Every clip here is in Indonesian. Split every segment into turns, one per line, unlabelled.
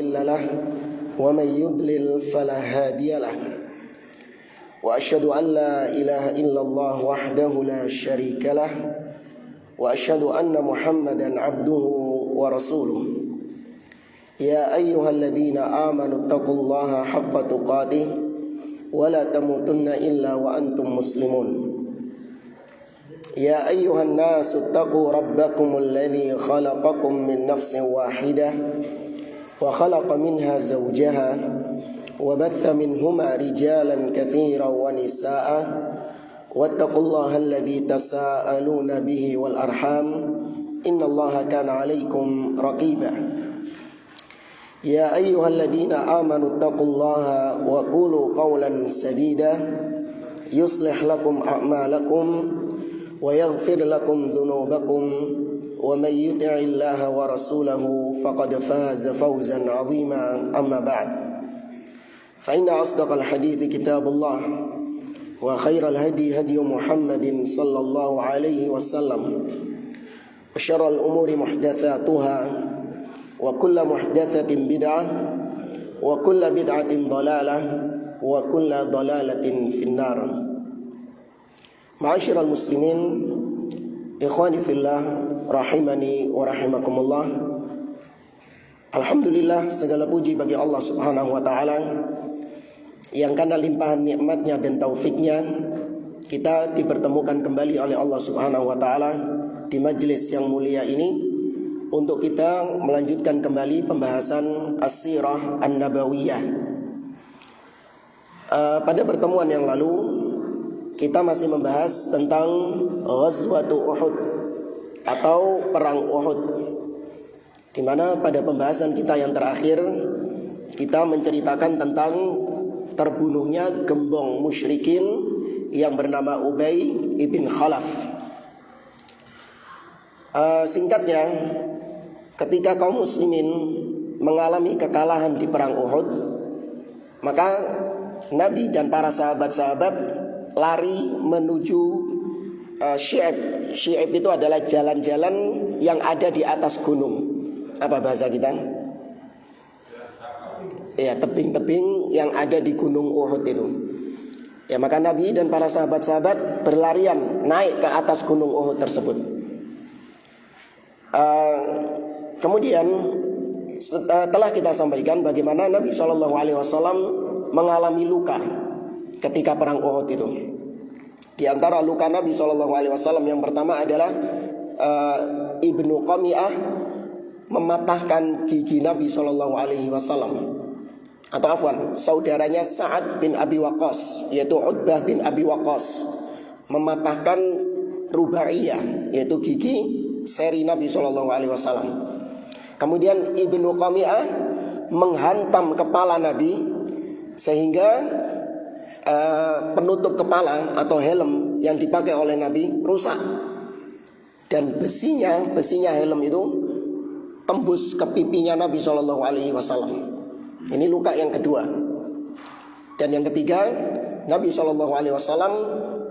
له ومن يضلل فلا هادي له وأشهد أن لا إله إلا الله وحده لا شريك له وأشهد أن محمدا عبده ورسوله يا أيها الذين آمنوا اتقوا الله حق تقاته ولا تموتن إلا وأنتم مسلمون يا أيها الناس اتقوا ربكم الذي خلقكم من نفس واحدة وخلق منها زوجها وبث منهما رجالا كثيرا ونساء واتقوا الله الذي تساءلون به والأرحام إن الله كان عليكم رقيبا يا أيها الذين آمنوا اتقوا الله وقولوا قولا سديدا يصلح لكم أعمالكم ويغفر لكم ذنوبكم ومن يطع الله ورسوله فقد فاز فوزا عظيما أما بعد فإن أصدق الحديث كتاب الله وخير الهدي هدي محمد صلى الله عليه وسلم وشر الأمور محدثاتها وكل محدثة بدعة وكل بدعة ضلالة وكل ضلالة في النار. Ma'asyiral muslimin, ikhwani fillah, rahimani wa rahimakumullah. Alhamdulillah, segala puji bagi Allah Subhanahu wa taala yang karena limpahan nikmatnya dan taufiknya kita dipertemukan kembali oleh Allah Subhanahu wa taala di majelis yang mulia ini untuk kita melanjutkan kembali pembahasan as-sirah an-nabawiyah. Pada pertemuan yang lalu kita masih membahas tentang Ghazwatu Uhud atau Perang Uhud, di mana pada pembahasan kita yang terakhir kita menceritakan tentang terbunuhnya gembong musyrikin yang bernama Ubay ibn Khalaf. Singkatnya, ketika kaum muslimin mengalami kekalahan di Perang Uhud, maka Nabi dan para sahabat-sahabat lari menuju Syi'ab. Syi'ab itu adalah jalan-jalan yang ada di atas gunung. Apa bahasa kita? Ya, tebing-tebing yang ada di gunung Uhud itu. Ya, maka Nabi dan para sahabat-sahabat berlarian naik ke atas gunung Uhud tersebut. Kemudian setelah kita sampaikan bagaimana Nabi SAW mengalami luka ketika perang Uhud itu. Di antara luka Nabi SAW yang pertama adalah Ibnu Qami'ah mematahkan gigi Nabi SAW. Atau afwan, saudaranya Sa'ad bin Abi Waqqas, yaitu Utbah bin Abi Waqqas, mematahkan rubaiyah, yaitu gigi seri Nabi SAW. Kemudian Ibnu Qami'ah menghantam kepala Nabi sehingga penutup kepala atau helm yang dipakai oleh Nabi rusak, dan besinya helm itu tembus ke pipinya Nabi SAW. Ini luka yang kedua. Dan yang ketiga, Nabi SAW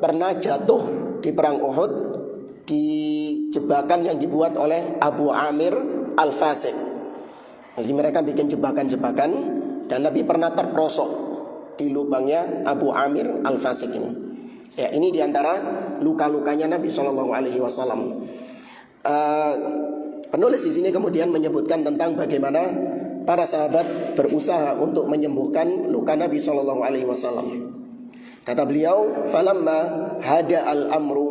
pernah jatuh di perang Uhud di jebakan yang dibuat oleh Abu Amir Al-Fasiq. Jadi mereka bikin jebakan-jebakan dan Nabi pernah terperosok di lubangnya Abu Amir Al-Fasiq ini. Ya, ini diantara luka-lukanya Nabi SAW. Penulis di sini kemudian menyebutkan tentang bagaimana para sahabat berusaha untuk menyembuhkan luka Nabi SAW. Kata beliau, "Falamma hada al-amru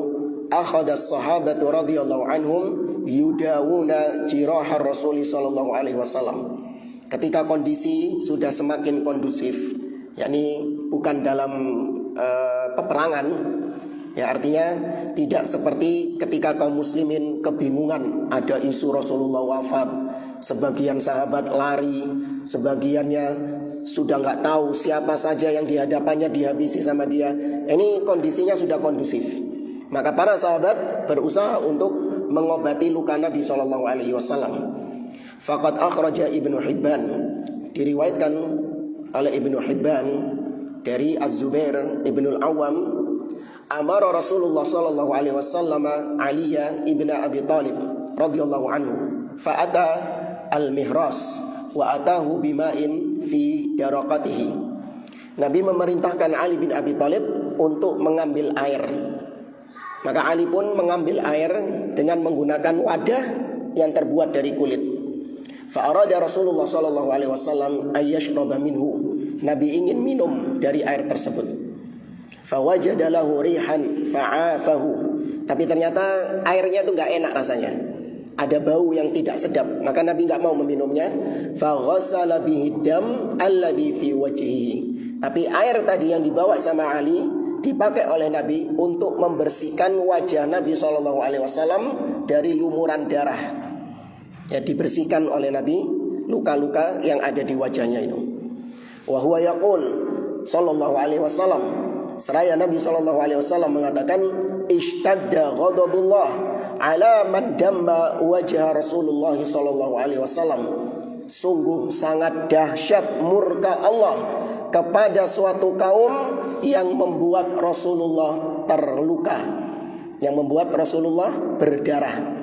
akhadha as-sahabatu radhiyallahu anhum yudawuna jirahar Rasul sallallahu alaihi wasallam." Ketika kondisi sudah semakin kondusif, yakni bukan dalam peperangan, ya artinya tidak seperti ketika kaum muslimin kebingungan, ada isu Rasulullah wafat, sebagian sahabat lari, sebagiannya sudah nggak tahu siapa saja yang dihadapannya dihabisi sama dia. Ini kondisinya sudah kondusif. Maka para sahabat berusaha untuk mengobati luka Nabi SAW. Faqad akhraja Ibnu Hibban, diriwayatkan oleh Ibnu Hibban dari Az-Zubair Ibnu Al-Awwam, amara Rasulullah sallallahu alaihi wasallam Ali ibn Abi Thalib radhiyallahu anhu fa'ata al-mihras wa atahu bima'in fi daraqatihi. Nabi memerintahkan Ali bin Abi Thalib untuk mengambil air. Maka Ali pun mengambil air dengan menggunakan wadah yang terbuat dari kulit. Fa arada Rasulullah sallallahu alaihi wasallam ayyashraba minhu. Nabi ingin minum dari air tersebut. Fa wajada lahu rihan fa'afahu. Tapi ternyata airnya itu enggak enak rasanya. Ada bau yang tidak sedap, maka Nabi enggak mau meminumnya. Fa ghassala bihi dam alladhi fi wajhihi. Tapi air tadi yang dibawa sama Ali dipakai oleh Nabi untuk membersihkan wajah Nabi SAW dari lumuran darah. Ya, dibersihkan oleh Nabi luka-luka yang ada di wajahnya itu. Wa huwa yaqul sallallahu alaihi wasallam, seraya Nabi SAW mengatakan, ishtadda ghadabullah ala man damma wajah Rasulullah SAW. Sungguh sangat dahsyat murka Allah kepada suatu kaum yang membuat Rasulullah terluka, yang membuat Rasulullah berdarah.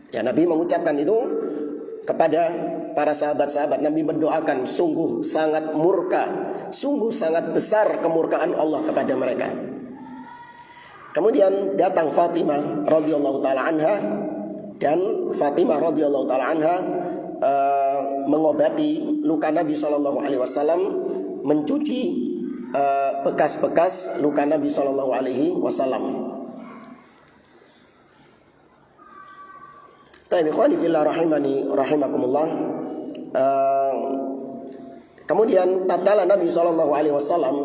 Ya, Nabi mengucapkan itu kepada para sahabat-sahabat. Nabi mendoakan, sungguh sangat murka, sungguh sangat besar kemurkaan Allah kepada mereka. Kemudian datang Fatimah radhiyallahu taala anha, dan Fatimah radhiyallahu taala anha mengobati luka Nabi sallallahu alaihi wasallam, mencuci bekas-bekas luka Nabi sallallahu alaihi wasallam. Taib ikhwani fillah rahimani rahimakumullah. Kemudian tatkala Nabi sallallahu alaihi wasallam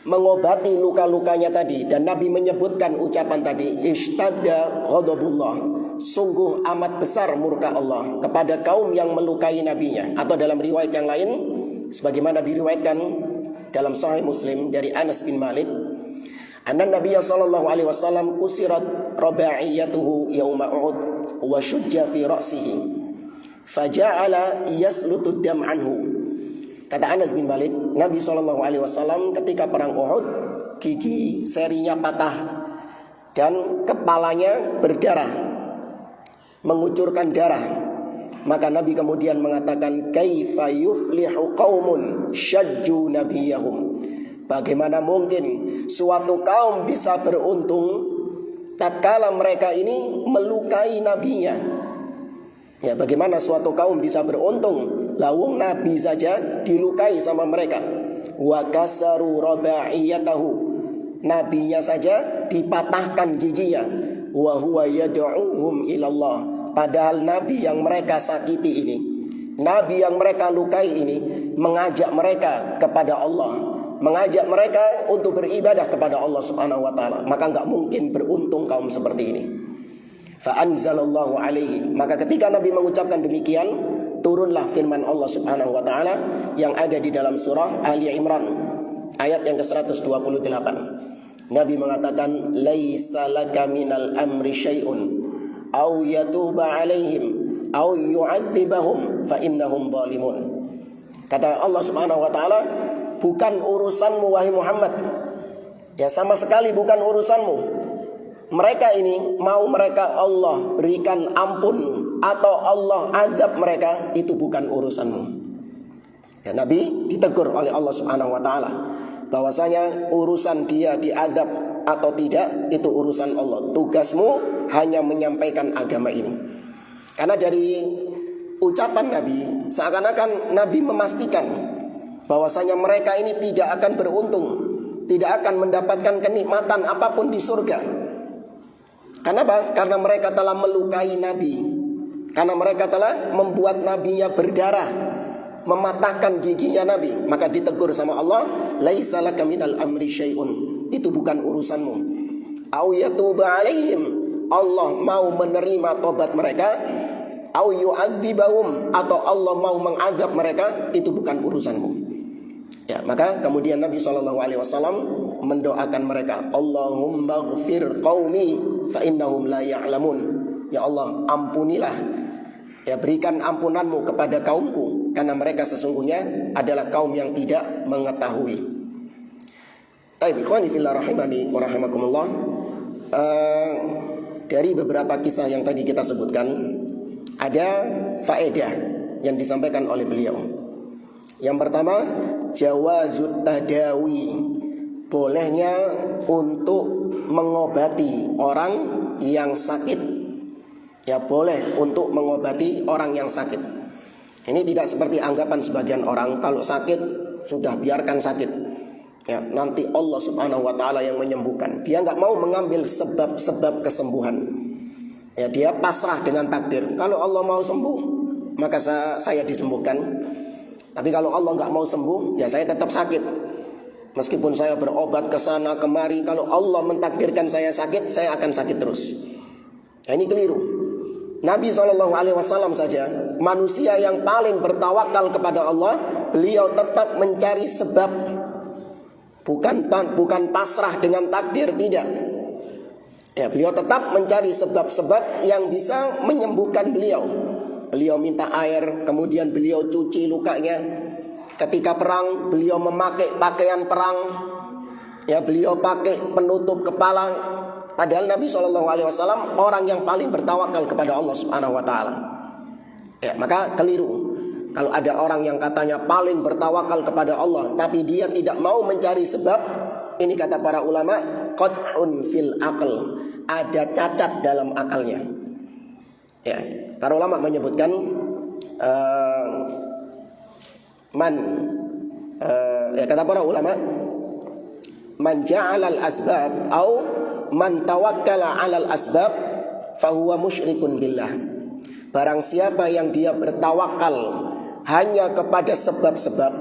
mengobati luka-lukanya tadi, dan Nabi menyebutkan ucapan tadi, ishtadda ghadabullah, sungguh amat besar murka Allah kepada kaum yang melukai nabinya. Atau dalam riwayat yang lain, sebagaimana diriwayatkan dalam Sahih Muslim dari Anas bin Malik, anna Nabiya sallallahu alaihi wasallam usirat rabaiyatuhu yauma Uhud wa shujja fi ra'sihi faja'ala yaslutu dam anhu. Kata Anas bin Malik, Nabi SAW ketika perang Uhud, gigi serinya patah dan kepalanya berdarah, mengucurkan darah. Maka Nabi kemudian mengatakan, kaifa yuflihu qaumun syajju nabiyahum. Bagaimana mungkin suatu kaum bisa beruntung tatkala mereka ini melukai nabinya? Ya, bagaimana suatu kaum bisa beruntung lawung Nabi saja dilukai sama mereka? Wa kasaru rabaiyatahu, nabinya saja dipatahkan giginya. Wa huwa yad'uhum ilallah, padahal Nabi yang mereka sakiti ini, Nabi yang mereka lukai ini, mengajak mereka kepada Allah, mengajak mereka untuk beribadah kepada Allah Subhanahu wa taala. Maka enggak mungkin beruntung kaum seperti ini. Fa anzalallahu alaihi, maka ketika Nabi mengucapkan demikian, turunlah firman Allah Subhanahu wa taala yang ada di dalam surah Ali Imran ayat yang ke-128. Nabi mengatakan, laisa laka minal amri syai'un aw yatuba alaihim aw yu'adzibahum fa innahum zalimun. Kata Allah Subhanahu wa taala, bukan urusanmu wahai Muhammad. Ya, sama sekali bukan urusanmu. Mereka ini mau mereka Allah berikan ampun atau Allah azab mereka, itu bukan urusanmu. Ya, Nabi ditegur oleh Allah Subhanahu wa taala bahwasanya urusan dia diazab atau tidak itu urusan Allah. Tugasmu hanya menyampaikan agama ini. Karena dari ucapan Nabi, seakan-akan Nabi memastikan bahwasanya mereka ini tidak akan beruntung, tidak akan mendapatkan kenikmatan apapun di surga. Kenapa? Karena mereka telah melukai Nabi, karena mereka telah membuat nabinya berdarah, mematahkan giginya Nabi. Maka ditegur sama Allah, laisa laka minal amri syai'un, itu bukan urusanmu. Au yatuba alaihim, Allah mau menerima tobat mereka. Au yu'adzibahum, atau Allah mau mengazab mereka, itu bukan urusanmu. Ya, maka kemudian Nabi SAW mendoakan mereka, Allahumma ghfir qaumi fa innahum la ya'lamun. Ya Allah, ampunilah, ya berikan ampunanmu kepada kaumku, karena mereka sesungguhnya adalah kaum yang tidak mengetahui. Taib ikhwani fillah rahimani wa rahimakumullah. Dari beberapa kisah yang tadi kita sebutkan, ada faedah yang disampaikan oleh beliau. Yang pertama, jawazut tadawi, bolehnya untuk mengobati orang yang sakit. Ya, boleh untuk mengobati orang yang sakit. Ini tidak seperti anggapan sebagian orang, kalau sakit sudah biarkan sakit. Ya, nanti Allah Subhanahu wa taala yang menyembuhkan. Dia nggak mau mengambil sebab-sebab kesembuhan. Ya, dia pasrah dengan takdir. Kalau Allah mau sembuh, maka saya disembuhkan. Tapi kalau Allah nggak mau sembuh, ya saya tetap sakit. Meskipun saya berobat ke sana kemari, kalau Allah mentakdirkan saya sakit, saya akan sakit terus. Ya, ini keliru. Nabi SAW saja, manusia yang paling bertawakal kepada Allah, beliau tetap mencari sebab. Bukan pasrah dengan takdir, tidak. Ya, beliau tetap mencari sebab-sebab yang bisa menyembuhkan beliau. Beliau minta air, kemudian beliau cuci lukanya. Ketika perang, beliau memakai pakaian perang. Ya, beliau pakai penutup kepala. Padahal Nabi SAW orang yang paling bertawakal kepada Allah Subhanahu wa taala. Ya, maka keliru kalau ada orang yang katanya paling bertawakal kepada Allah, tapi dia tidak mau mencari sebab. Ini kata para ulama, qad'un fil aql, ada cacat dalam akalnya. Ya, para ulama menyebutkan kata para ulama, man ja'ala al-asbab au man tawakkala 'ala al-asbab fahuwa musyrikun billah. Barang siapa yang dia bertawakal hanya kepada sebab-sebab,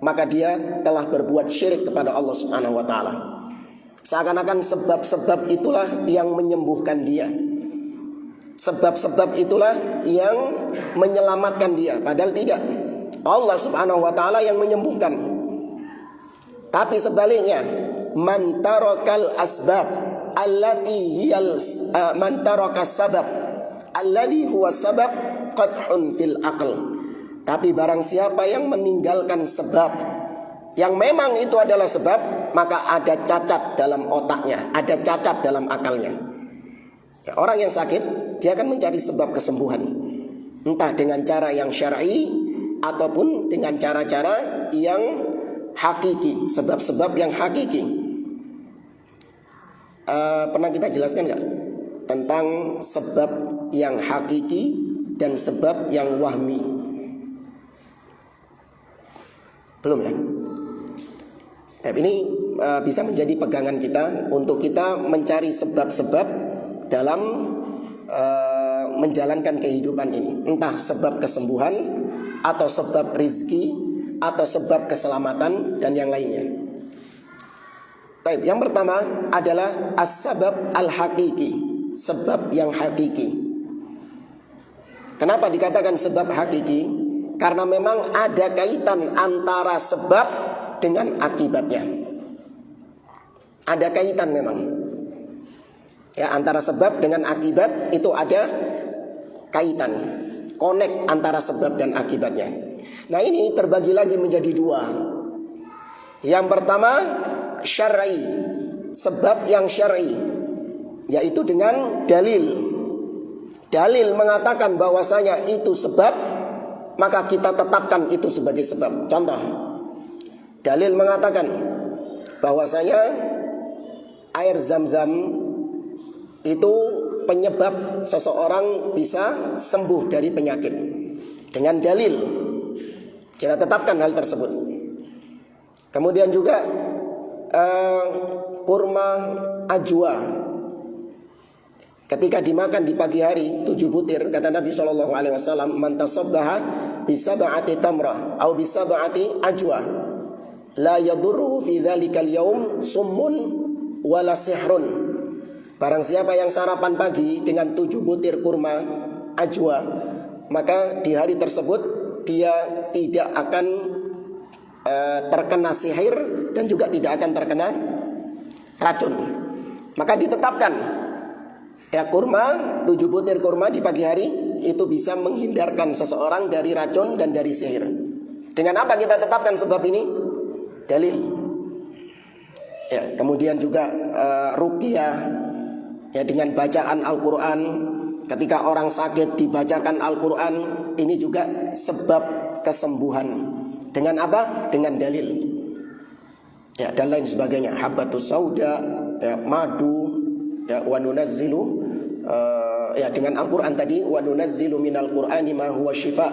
maka dia telah berbuat syirik kepada Allah Subhanahu wa taala. Seakan-akan sebab-sebab itulah yang menyembuhkan dia. Sebab-sebab itulah yang menyelamatkan dia, padahal tidak. Allah Subhanahu wa taala yang menyembuhkan. Tapi sebaliknya, man tarakal asbab allati hiyal man tarakas sabab alladhi huwa sabab qadhun fil aql. Tapi barang siapa yang meninggalkan sebab yang memang itu adalah sebab, maka ada cacat dalam otaknya, ada cacat dalam akalnya. Ya, orang yang sakit, dia akan mencari sebab kesembuhan, entah dengan cara yang syar'i ataupun dengan cara-cara yang hakiki, sebab-sebab yang hakiki. Pernah kita jelaskan nggak tentang sebab yang hakiki dan sebab yang wahmi? Belum ya? Tapi ini bisa menjadi pegangan kita untuk kita mencari sebab-sebab dalam menjalankan kehidupan ini. Entah sebab kesembuhan, atau sebab rizki, atau sebab keselamatan, dan yang lainnya. Baik, yang pertama adalah as-sabab al-hakiki, sebab yang hakiki. Kenapa dikatakan sebab hakiki? Karena memang ada kaitan antara sebab dengan akibatnya. Ada kaitan memang. Ya, antara sebab dengan akibat itu ada kaitan, connect antara sebab dan akibatnya. Nah, ini terbagi lagi menjadi dua. Yang pertama syar'i, sebab yang syar'i, yaitu dengan dalil. Dalil mengatakan bahwasanya itu sebab, maka kita tetapkan itu sebagai sebab. Contoh, dalil mengatakan bahwasanya air Zam-Zam itu penyebab seseorang bisa sembuh dari penyakit. Dengan dalil kita tetapkan hal tersebut. Kemudian juga kurma ajwa, ketika dimakan di pagi hari 7 butir, kata Nabi SAW, man tasabbaha bisab'ati tamrah au bisab'ati ajwa la yadurruhu fi dzalikal yaum summun wala sihrun. Barang siapa yang sarapan pagi dengan 7 butir kurma ajwa, maka di hari tersebut dia tidak akan terkena sihir dan juga tidak akan terkena racun. Maka ditetapkan, ya, kurma, 7 butir kurma di pagi hari itu bisa menghindarkan seseorang dari racun dan dari sihir. Dengan apa kita tetapkan sebab ini? Dalil. Ya, kemudian juga ruqyah, ya, dengan bacaan Al-Quran. Ketika orang sakit dibacakan Al-Quran, ini juga sebab kesembuhan. Dengan apa? Dengan dalil. Ya, dan lain sebagainya. Habbatus sauda, ya, madu, ya, wa nunazzilu, ya, dengan Al-Qur'an tadi, wa nunazzilu minal Qur'ani ma huwa syifa,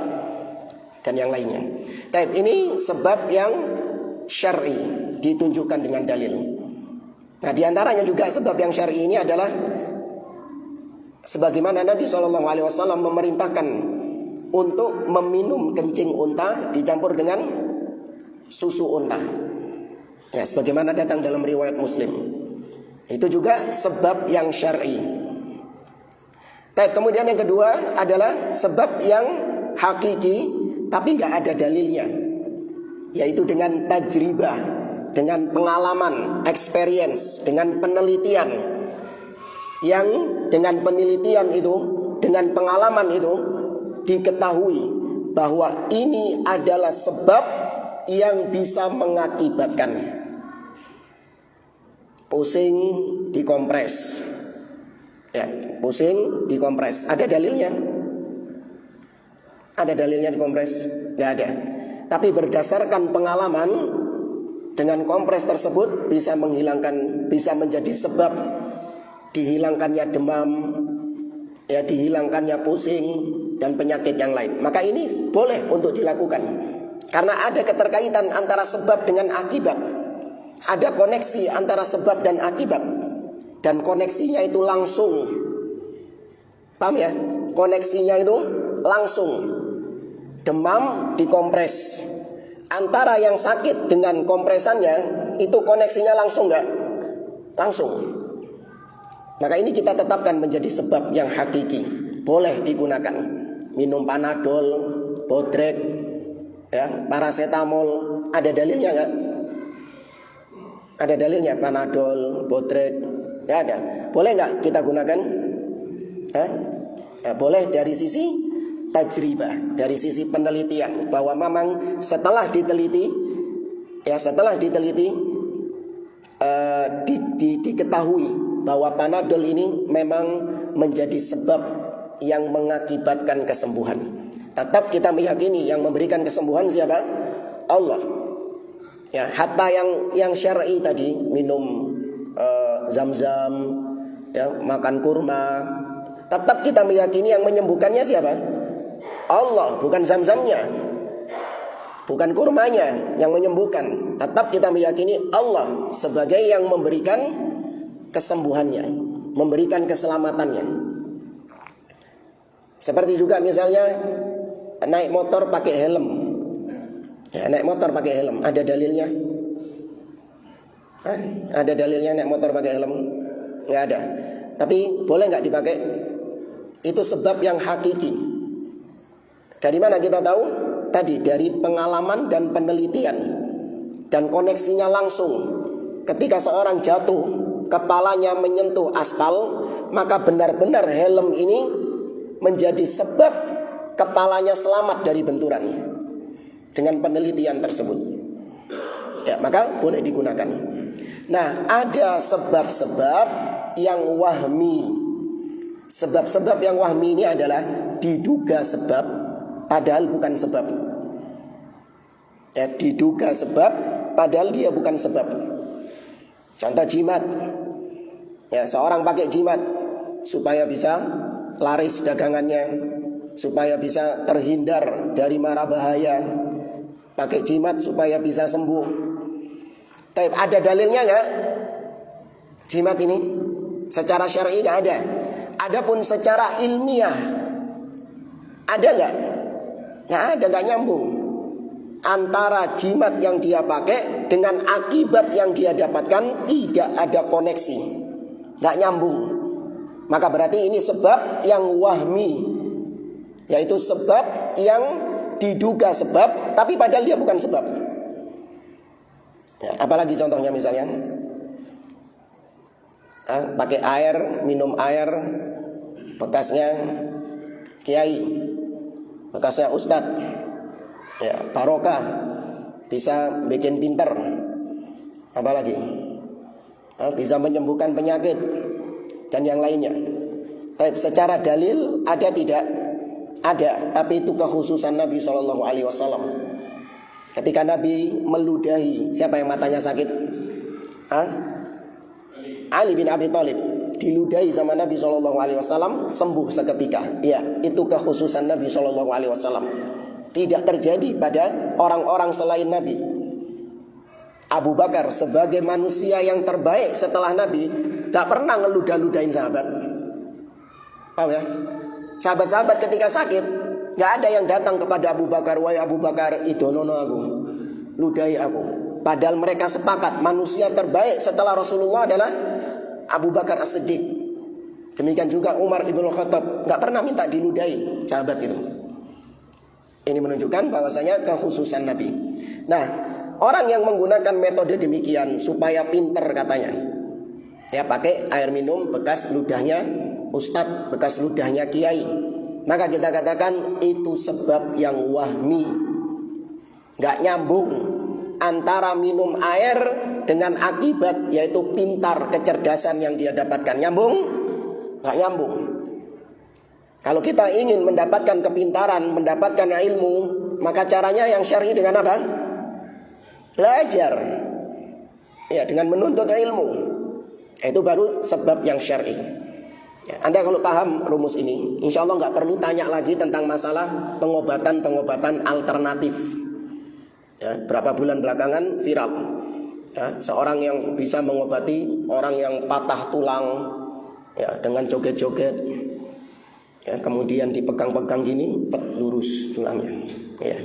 dan yang lainnya. Baik, ini sebab yang syar'i ditunjukkan dengan dalil. Nah, diantaranya juga sebab yang syar'i ini adalah sebagaimana Nabi SAW memerintahkan untuk meminum kencing unta dicampur dengan susu unta. Ya, sebagaimana datang dalam riwayat Muslim. Itu juga sebab yang syar'i. Kemudian yang kedua adalah sebab yang hakiki tapi nggak ada dalilnya, yaitu dengan tajribah, dengan pengalaman, experience, dengan penelitian. Yang dengan penelitian itu, dengan pengalaman itu diketahui bahwa ini adalah sebab yang bisa mengakibatkan pusing dikompres. Ya, pusing dikompres. Ada dalilnya? Ada dalilnya dikompres? Nggak ada. Tapi berdasarkan pengalaman, dengan kompres tersebut bisa menghilangkan, bisa menjadi sebab dihilangkannya demam, ya, dihilangkannya pusing dan penyakit yang lain. Maka ini boleh untuk dilakukan karena ada keterkaitan antara sebab dengan akibat. Ada koneksi antara sebab dan akibat, dan koneksinya itu langsung. Paham ya? Koneksinya itu langsung. Demam dikompres. Antara yang sakit dengan kompresannya itu koneksinya langsung nggak? Langsung. Maka ini kita tetapkan menjadi sebab yang hakiki. Boleh digunakan. Minum Panadol, Bodrek, ya, paracetamol. Ada dalilnya nggak? Ada dalilnya Panadol, Bodrek? Nggak ada. Boleh nggak kita gunakan? Ya, boleh dari sisi tajribah, dari sisi penelitian, bahwa memang setelah diteliti, ya, setelah diteliti diketahui bahwa Panadol ini memang menjadi sebab yang mengakibatkan kesembuhan. Tetap kita meyakini yang memberikan kesembuhan siapa? Allah. Ya, hatta yang syar'i tadi, minum zam-zam, ya, makan kurma, tetap kita meyakini yang menyembuhkannya siapa? Allah, bukan zam-zamnya, bukan kurmanya yang menyembuhkan. Tetap kita meyakini Allah sebagai yang memberikan kesembuhannya, memberikan keselamatannya. Seperti juga misalnya naik motor pakai helm. Ya, naik motor pakai helm, ada dalilnya? Ada dalilnya naik motor pakai helm? Nggak ada. Tapi boleh nggak dipakai? Itu sebab yang hakiki. Dari mana kita tahu? Tadi dari pengalaman dan penelitian, dan koneksinya langsung. Ketika seorang jatuh, kepalanya menyentuh aspal, maka benar-benar helm ini menjadi sebab kepalanya selamat dari benturan. Dengan penelitian tersebut, ya, maka boleh digunakan. Nah, ada sebab-sebab yang wahmi. Sebab-sebab yang wahmi ini adalah diduga sebab padahal bukan sebab. Ya, diduga sebab padahal dia bukan sebab. Contoh jimat. Ya, seorang pakai jimat supaya bisa laris dagangannya, supaya bisa terhindar dari mara bahaya. Pakai jimat supaya bisa sembuh. Tapi ada dalilnya nggak? Jimat ini secara syar'i nggak ada. Adapun secara ilmiah ada nggak? Nggak ada, nggak nyambung antara jimat yang dia pakai dengan akibat yang dia dapatkan. Tidak ada koneksi, nggak nyambung. Maka berarti ini sebab yang wahmi, yaitu sebab yang diduga sebab, tapi padahal dia bukan sebab. Ya, apalagi contohnya misalnya, pakai air, minum air bekasnya kiai, bekasnya ustadz, ya, barokah, bisa bikin pinter. Apalagi bisa menyembuhkan penyakit dan yang lainnya. Tapi secara dalil ada tidak? ada, tapi itu kekhususan Nabi SAW. Ketika Nabi meludahi, siapa yang matanya sakit? Ali bin Abi Thalib diludahi sama Nabi SAW, sembuh seketika. Ya, itu kekhususan Nabi SAW. Tidak terjadi pada orang-orang selain Nabi. Abu Bakar sebagai manusia yang terbaik setelah Nabi gak pernah ngeludah-ludahin sahabat. Paham ya? Sahabat-sahabat ketika sakit gak ada yang datang kepada Abu Bakar, wahai Abu Bakar, idonono aku, ludahi aku. Padahal mereka sepakat manusia terbaik setelah Rasulullah adalah Abu Bakar As-Siddiq. Demikian juga Umar ibn Khattab gak pernah minta diludahi sahabat itu. Ini menunjukkan bahwasanya kekhususan Nabi. Nah, orang yang menggunakan metode demikian supaya pinter katanya, ya pakai air minum bekas ludahnya ustadz, bekas ludahnya kiai, maka kita katakan itu sebab yang wahmi, gak nyambung antara minum air dengan akibat, yaitu pintar, kecerdasan yang dia dapatkan. Nyambung? Gak nyambung. Kalau kita ingin mendapatkan kepintaran, mendapatkan ilmu, maka caranya yang syar'i dengan apa? Belajar. Ya, dengan menuntut ilmu. Itu baru sebab yang syar'i. Ya, Anda kalau paham rumus ini, insya Allah nggak perlu tanya lagi tentang masalah pengobatan alternatif. Ya, berapa bulan belakangan viral. Ya, seorang yang bisa mengobati orang yang patah tulang, ya, dengan joget-joget. Ya, kemudian dipegang-pegang gini, lurus tulangnya. Ya.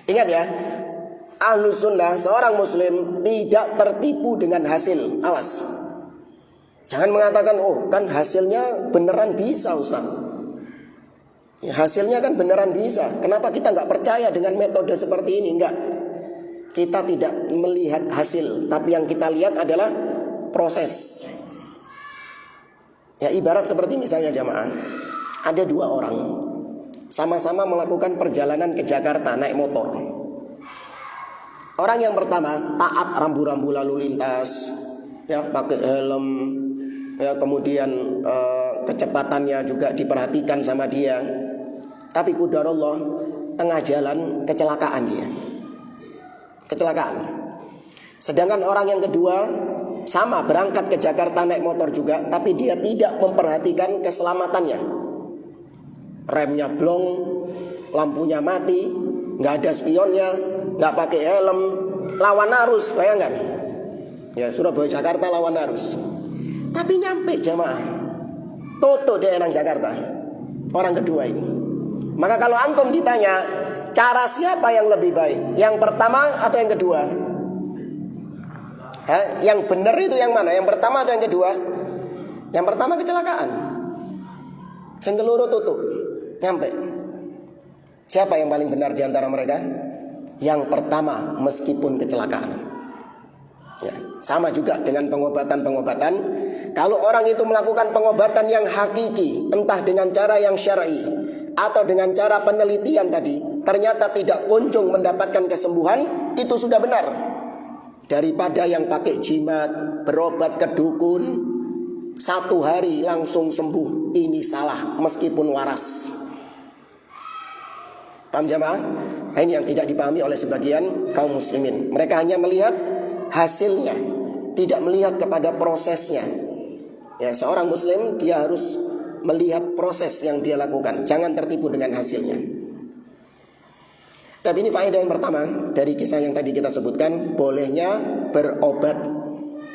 Ingat ya, Ahlus Sunnah, seorang muslim tidak tertipu dengan hasil. Awas. Jangan mengatakan, oh kan hasilnya beneran bisa Ustaz. Ya, hasilnya kan beneran bisa. Kenapa kita nggak percaya dengan metode seperti ini? Enggak. Kita tidak melihat hasil, tapi yang kita lihat adalah proses. Ya, ibarat seperti misalnya jamaah, ada dua orang sama-sama melakukan perjalanan ke Jakarta naik motor. Orang yang pertama taat rambu-rambu lalu lintas, ya pakai helm, ya kemudian kecepatannya juga diperhatikan sama dia. Tapi qadarullah tengah jalan kecelakaan dia. Kecelakaan. Sedangkan orang yang kedua sama berangkat ke Jakarta naik motor juga, tapi dia tidak memperhatikan keselamatannya. Remnya blong, lampunya mati, nggak ada spionnya, nggak pakai helm, lawan arus, bayangkan. Ya, Surabaya Jakarta lawan arus. Tapi nyampe jamaah, toto daerah Jakarta, orang kedua ini. Maka kalau antum ditanya, cara siapa yang lebih baik? Yang pertama atau yang kedua? Yang benar itu yang mana? Yang pertama atau yang kedua? Yang pertama kecelakaan. Yang keloro tutup, nyampe. Siapa yang paling benar di antara mereka? Yang pertama meskipun kecelakaan. Ya, sama juga dengan pengobatan-pengobatan. Kalau orang itu melakukan pengobatan yang hakiki, entah dengan cara yang syar'i atau dengan cara penelitian tadi, ternyata tidak kunjung mendapatkan kesembuhan, itu sudah benar. Daripada yang pakai jimat, berobat ke dukun, 1 hari langsung sembuh, ini salah meskipun waras. Paham jamaah? Ini yang tidak dipahami oleh sebagian kaum muslimin. Mereka hanya melihat hasilnya, tidak melihat kepada prosesnya. Ya, seorang muslim dia harus melihat proses yang dia lakukan, jangan tertipu dengan hasilnya. Tapi ini faedah yang pertama dari kisah yang tadi kita sebutkan, bolehnya berobat.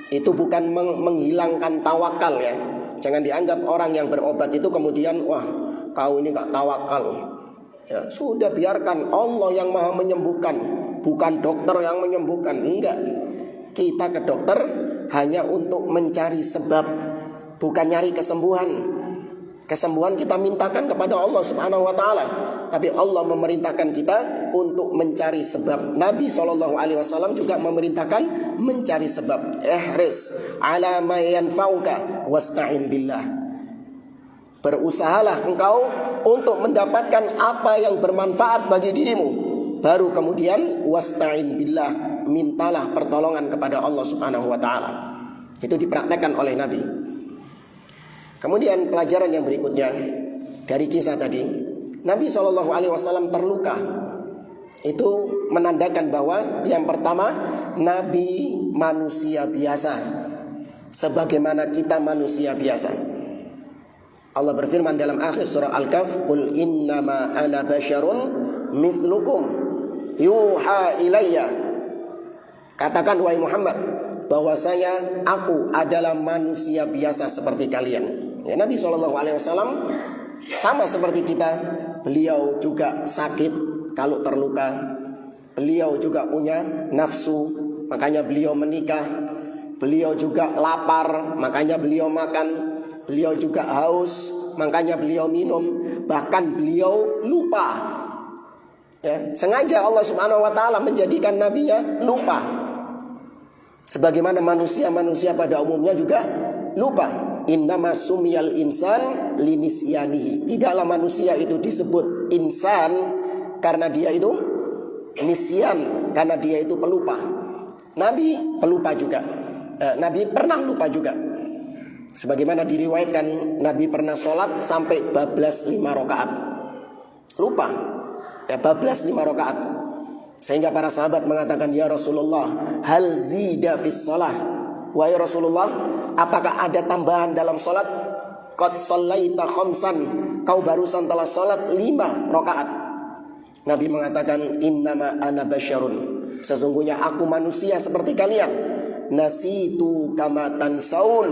Itu bukan menghilangkan tawakal ya. Jangan dianggap orang yang berobat itu kemudian, wah kau ini gak tawakal. Ya, sudah biarkan Allah yang maha menyembuhkan, bukan dokter yang menyembuhkan. Enggak. Kita ke dokter hanya untuk mencari sebab, bukan nyari kesembuhan. Kesembuhan kita mintakan kepada Allah Subhanahu wa taala, tapi Allah memerintahkan kita untuk mencari sebab. Nabi SAW juga memerintahkan mencari sebab. Ihris ala ma yanfa'uka wasta'in billah. Berusahalah engkau untuk mendapatkan apa yang bermanfaat bagi dirimu. Baru kemudian wasta'in billah, mintalah pertolongan kepada Allah Subhanahu wa taala. Itu dipraktekkan oleh Nabi. Kemudian pelajaran yang berikutnya dari kisah tadi, Nabi SAW terluka, itu menandakan bahwa yang pertama, Nabi manusia biasa, sebagaimana kita manusia biasa. Allah berfirman dalam akhir surah Al-Kahf, "Qul innama ana basyarun mithlukum yuha ilayya." Katakan wahai Muhammad, bahwasanya aku adalah manusia biasa seperti kalian. Ya, Nabi SAW sama seperti kita. Beliau juga sakit kalau terluka. Beliau juga punya nafsu, makanya beliau menikah. Beliau juga lapar, makanya beliau makan. Beliau juga haus, makanya beliau minum. Bahkan beliau lupa. Ya, sengaja Allah Subhanahu wa taala menjadikan nabinya lupa. Sebagaimana manusia-manusia pada umumnya juga lupa. Innama sumiyal insan linisyanihi. Tidaklah manusia itu disebut insan karena dia itu nisyan, karena dia itu pelupa. Nabi pelupa juga. Nabi pernah lupa juga. Sebagaimana diriwayatkan, Nabi pernah sholat sampai bablas 5 rakaat. Lupa. Ya, bablas 5 rakaat. Sehingga para sahabat mengatakan, "Ya Rasulullah, hal zida fis shalah?" Wahai Rasulullah, apakah ada tambahan dalam salat? Qad shallaita khamsan, kau barusan telah salat 5 rakaat. Nabi mengatakan, "Innama ana basyarun." Sesungguhnya aku manusia seperti kalian. Nasitu kama tansaun,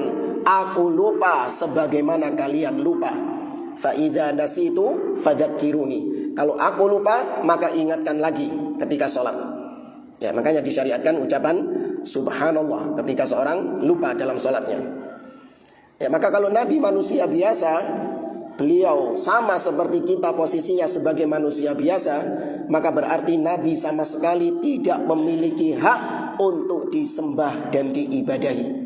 aku lupa sebagaimana kalian lupa. Fa idza nasitu fadzakiruni. Kalau aku lupa, maka ingatkan lagi ketika sholat. Ya, makanya disyariatkan ucapan subhanallah ketika seorang lupa dalam sholatnya. Ya, maka kalau Nabi manusia biasa, beliau sama seperti kita posisinya sebagai manusia biasa, maka berarti Nabi sama sekali tidak memiliki hak untuk disembah dan diibadahi.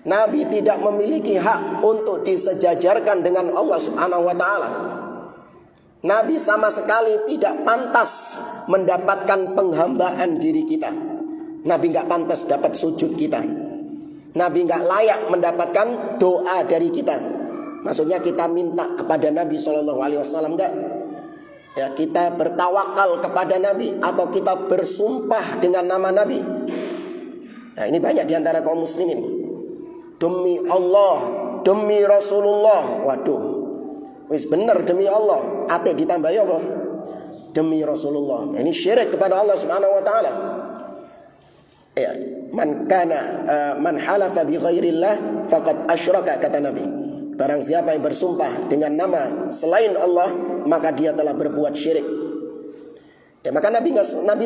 Nabi tidak memiliki hak untuk disejajarkan dengan Allah Subhanahu wa taala. Nabi sama sekali tidak pantas mendapatkan penghambaan diri kita. Nabi gak pantas dapat sujud kita. Nabi gak layak mendapatkan doa dari kita. Maksudnya kita minta kepada Nabi SAW enggak. Ya, kita bertawakal kepada Nabi atau kita bersumpah dengan nama Nabi. Nah, ini banyak diantara kaum muslimin. Demi Allah, demi Rasulullah. Waduh, wis bener demi Allah. Ate ditambah ya apa? Demi Rasulullah. Ini syirik kepada Allah Subhanahu wa taala. Ya, man halafa bi ghairillah faqad asyraka, kata Nabi. Barang siapa yang bersumpah dengan nama selain Allah, maka dia telah berbuat syirik. Ya, maka Nabi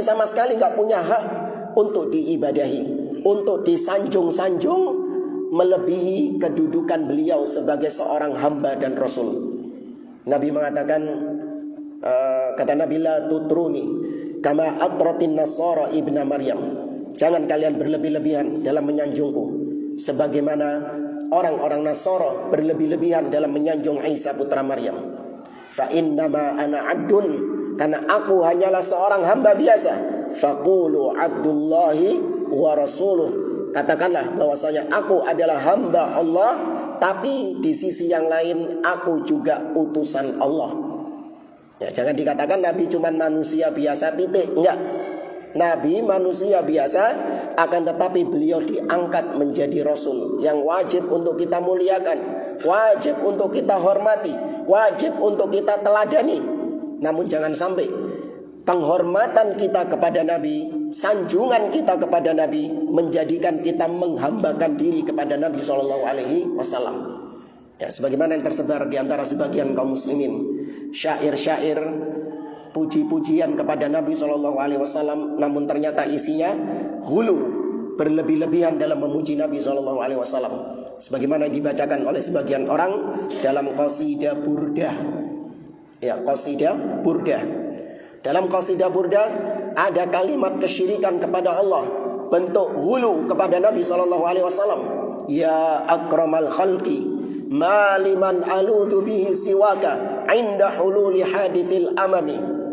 sama sekali enggak punya hak untuk diibadahi, untuk disanjung-sanjung melebihi kedudukan beliau sebagai seorang hamba dan rasul. Nabi mengatakan, kata Nabi, la tutruni kama atratin nasara ibna Maryam. Jangan kalian berlebih-lebihan dalam menyanjungku sebagaimana orang-orang Nasara berlebih-lebihan dalam menyanjung Isa putra Maryam. Fa innama ana abdun, karena aku hanyalah seorang hamba biasa. Faqulu abdullahi wa rasuluh. Katakanlah bahwasanya aku adalah hamba Allah, tapi di sisi yang lain aku juga utusan Allah. Ya, jangan dikatakan Nabi cuma manusia biasa titik. Enggak. Nabi manusia biasa, akan tetapi beliau diangkat menjadi rasul yang wajib untuk kita muliakan, wajib untuk kita hormati, wajib untuk kita teladani. Namun jangan sampai penghormatan kita kepada Nabi, sanjungan kita kepada Nabi menjadikan kita menghambakan diri kepada Nabi SAW. Ya, sebagaimana yang tersebar di antara sebagian kaum muslimin, syair-syair puji-pujian kepada Nabi SAW, namun ternyata isinya hulu, berlebih-lebihan dalam memuji Nabi SAW. Sebagaimana dibacakan oleh sebagian orang dalam qasidah burdah. Ya, qasidah burdah. Dalam qasidah burdah ada kalimat kesyirikan kepada Allah, bentuk hulu kepada Nabi SAW. Ya akramal khalqi, ma liman aludhu bihi siwaka inda hululi hadithil amami.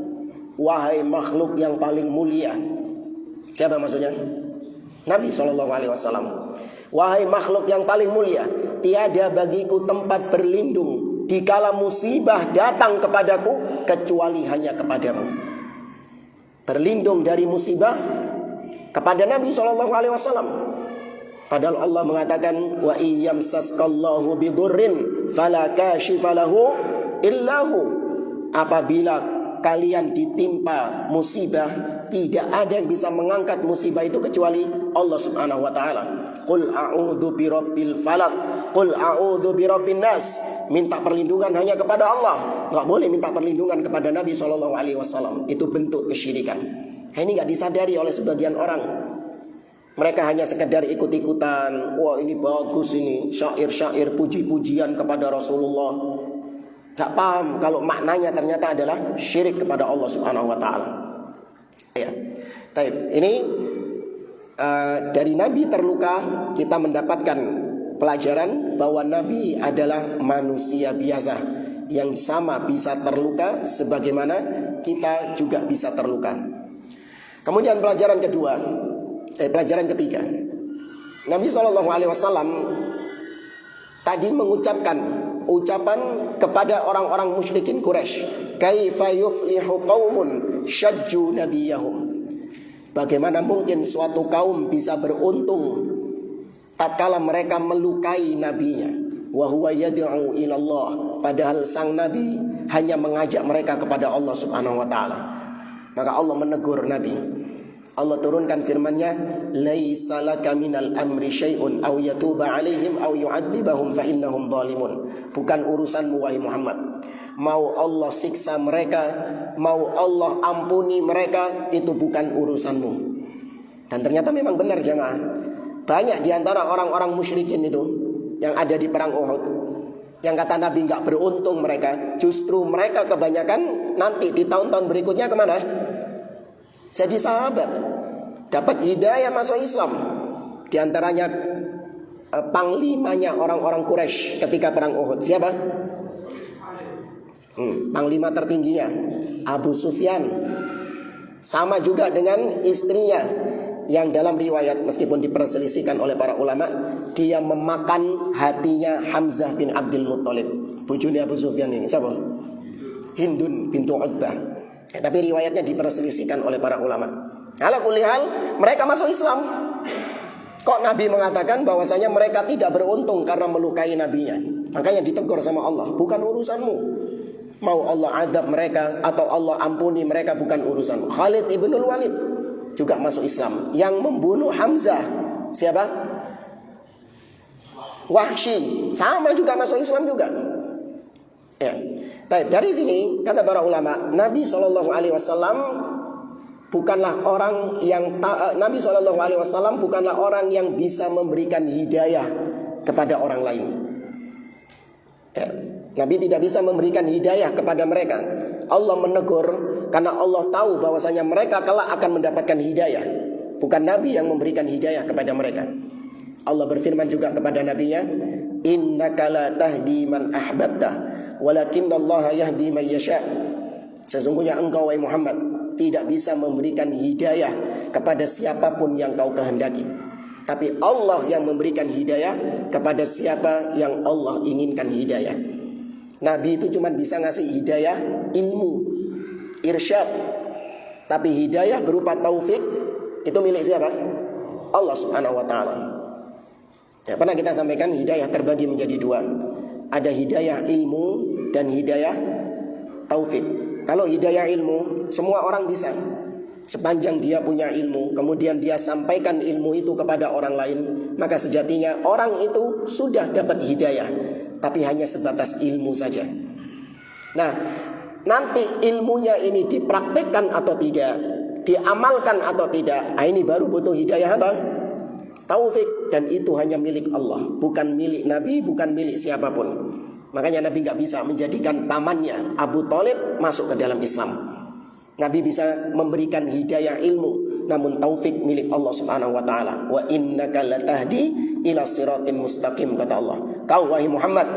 Wahai makhluk yang paling mulia. Siapa maksudnya? Nabi SAW. Wahai makhluk yang paling mulia, tiada bagiku tempat berlindung dikala musibah datang kepadaku kecuali hanya kepadamu. Berlindung dari musibah kepada Nabi SAW. Padahal Allah mengatakan, wa iyyamsaskallahu bidurrin fala kashifa lahu illahu. Apabila kalian ditimpa musibah, tidak ada yang bisa mengangkat musibah itu kecuali Allah Subhanahu wa taala. Qul a'udzu birabbil falaq, qul a'udzu birabbin nas. Minta perlindungan hanya kepada Allah. Enggak boleh minta perlindungan kepada Nabi SAW. Itu bentuk kesyirikan. Ini enggak disadari oleh sebagian orang. Mereka hanya sekedar ikut-ikutan. Wah, ini bagus ini, syair-syair puji-pujian kepada Rasulullah. Gak paham kalau maknanya ternyata adalah syirik kepada Allah Subhanahu wa taala. Ya. Baik, ini dari Nabi terluka kita mendapatkan pelajaran bahwa Nabi adalah manusia biasa yang sama bisa terluka sebagaimana kita juga bisa terluka. Kemudian pelajaran ketiga, Nabi SAW tadi mengucapkan ucapan kepada orang-orang musyrikin Quraisy, kaifa yuflihu qaumun syajju nabiyahum. Bagaimana mungkin suatu kaum bisa beruntung tatkala mereka melukai nabinya, wa huwa yad'u ila Allah, padahal sang nabi hanya mengajak mereka kepada Allah Subhanahu wa taala. Maka Allah menegur Nabi. Allah turunkan firman-Nya, laisa laka minal amri syai'un aw yatuba 'alaihim aw yu'adzibahum fa innahum zalimun. Bukan urusanmu wahai Muhammad. Mau Allah siksa mereka, mau Allah ampuni mereka, itu bukan urusanmu. Dan ternyata memang benar jemaah. Banyak di antara orang-orang musyrikin itu yang ada di perang Uhud, yang kata Nabi enggak beruntung mereka, justru mereka kebanyakan nanti di tahun-tahun berikutnya kemana? Jadi sahabat, dapat hidayah masuk Islam. Di antaranya panglimanya orang-orang Quraisy ketika perang Uhud. Siapa? Panglima tertingginya Abu Sufyan. Sama juga dengan istrinya, yang dalam riwayat meskipun diperselisihkan oleh para ulama, dia memakan hatinya Hamzah bin Abdul Muttalib. Bojone Abu Sufyan ini siapa? Hindun bintu Utbah. Tapi riwayatnya diperselisihkan oleh para ulama. Ala kulli hal, mereka masuk Islam. Kok Nabi mengatakan bahwasanya mereka tidak beruntung karena melukai nabinya? Makanya ditegur sama Allah, bukan urusanmu. Mau Allah azab mereka atau Allah ampuni mereka, bukan urusanmu. Khalid ibnul Walid juga masuk Islam. Yang membunuh Hamzah, siapa? Wahsy, sama juga masuk Islam juga. Ya. Dari sini kata para ulama, Nabi SAW bukanlah orang yang Nabi SAW bukanlah orang yang bisa memberikan hidayah kepada orang lain. Ya. Nabi tidak bisa memberikan hidayah kepada mereka. Allah menegur karena Allah tahu bahwasanya mereka kelak akan mendapatkan hidayah. Bukan Nabi yang memberikan hidayah kepada mereka. Allah berfirman juga kepada nabinya, innaka la tahdi man ahbabta walakinallaha yahdi man yasha. Sesungguhnya engkau wahai Muhammad tidak bisa memberikan hidayah kepada siapapun yang kau kehendaki, tapi Allah yang memberikan hidayah kepada siapa yang Allah inginkan hidayah. Nabi itu cuma bisa ngasih hidayah ilmu, irsyad. Tapi hidayah berupa taufik itu milik siapa? Allah Subhanahu wa taala. Ya, pernah kita sampaikan hidayah terbagi menjadi dua. Ada hidayah ilmu dan hidayah taufik. Kalau hidayah ilmu, semua orang bisa. Sepanjang dia punya ilmu, kemudian dia sampaikan ilmu itu kepada orang lain, maka sejatinya orang itu sudah dapat hidayah, tapi hanya sebatas ilmu saja. Nah, nanti ilmunya ini dipraktekkan atau tidak, diamalkan atau tidak, nah ini baru butuh hidayah apa? Taufik. Dan itu hanya milik Allah, bukan milik Nabi, bukan milik siapapun. Makanya Nabi gak bisa menjadikan pamannya Abu Thalib masuk ke dalam Islam. Nabi bisa memberikan hidayah ilmu, namun taufik milik Allah Subhanahu wa taala. Wa innaka latahdi ila siratin mustaqim, kata Allah. Kau wahai Muhammad,